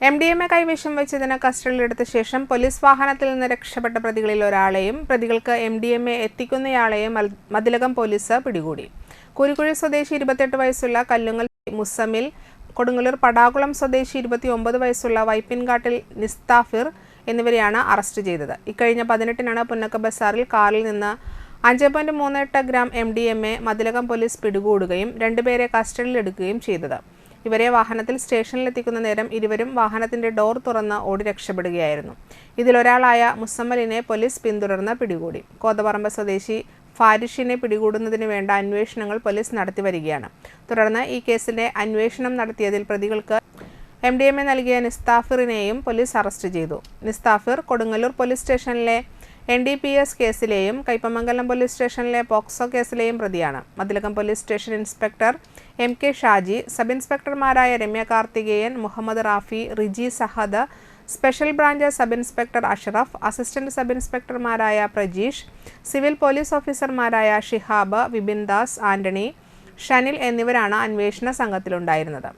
MDMA കൈവശം വെച്ചതിന് കസ്റ്റഡിയിലെടുത്ത ശേഷം പോലീസ് വാഹനത്തിൽ നിന്ന് രക്ഷപ്പെട്ട പ്രതികളിൽ ഒരാളെയും പ്രതികൾക്ക് MDMA എത്തിക്കുന്നയാളെയും മതിലകം പോലീസ് പിടികൂടി. കുരിക്കുഴി സ്വദേശി 28 വയസ്സുള്ള കല്ലുങ്ങൽ മുസമിൽ, കൊടുങ്ങല്ലൂർ പടാകുളം സ്വദേശി 29 വയസ്സുള്ള വൈപ്പിൻകാട്ടിൽ നിസ്താഫിർ എന്നിവരെയാണ് അറസ്റ്റ് ചെയ്തത്. ഇക്കഴിഞ്ഞ 18-നാണ് പുന്നക്ക ബസാറിൽ കാറിൽ നിന്ന് 5.38 ഗ്രാം MDMA മതിലകം പോലീസ് പിടികൂടുകയും 2 പേരെ കസ്റ്റഡിയിലെടുക്കുകയും ചെയ്തത്. ഇവരെ വാഹനത്തിൽ സ്റ്റേഷനിലെത്തിക്കുന്ന നേരം ഇരുവരും വാഹനത്തിന്റെ ഡോർ തുറന്ന് ഓടി രക്ഷപ്പെടുകയായിരുന്നു. ഇതിലൊരാളായ മുസമ്മലിനെ പോലീസ് പിന്തുടർന്ന് പിടികൂടി. കോതപറമ്പ് സ്വദേശി ഫാരിഷിനെ പിടികൂടുന്നതിന് വേണ്ട അന്വേഷണങ്ങൾ പോലീസ് നടത്തി വരികയാണ്. തുടർന്ന് ഈ കേസിന്റെ അന്വേഷണം നടത്തിയതിൽ പ്രതികൾക്ക് MDMA നൽകിയ നിസ്താഫിറിനെയും പോലീസ് അറസ്റ്റ് ചെയ്തു. നിസ്താഫിർ കൊടുങ്ങല്ലൂർ പോലീസ് സ്റ്റേഷനിലെ NDPS കേസിലെയും കയ്പമംഗലം പോലീസ് സ്റ്റേഷനിലെ പോക്സോ കേസിലെയും പ്രതിയാണ്. Mathilakam police station inspector MK Shaji, sub ഇൻസ്പെക്ടർമാരായ Ramya Karthikeyan, Muhammad Rafi, Riji Sahad, special branch sub inspector Ashraf, assistant sub ഇൻസ്പെക്ടർമാരായ പ്രജീഷ്, സിവിൽ പോലീസ് ഓഫീസർമാരായ ഷിഹാബ്, വിപിൻ ദാസ്, ആന്റണി, ഷനിൽ എന്നിവരാണ് അന്വേഷണ സംഘത്തിലുണ്ടായിരുന്നത്.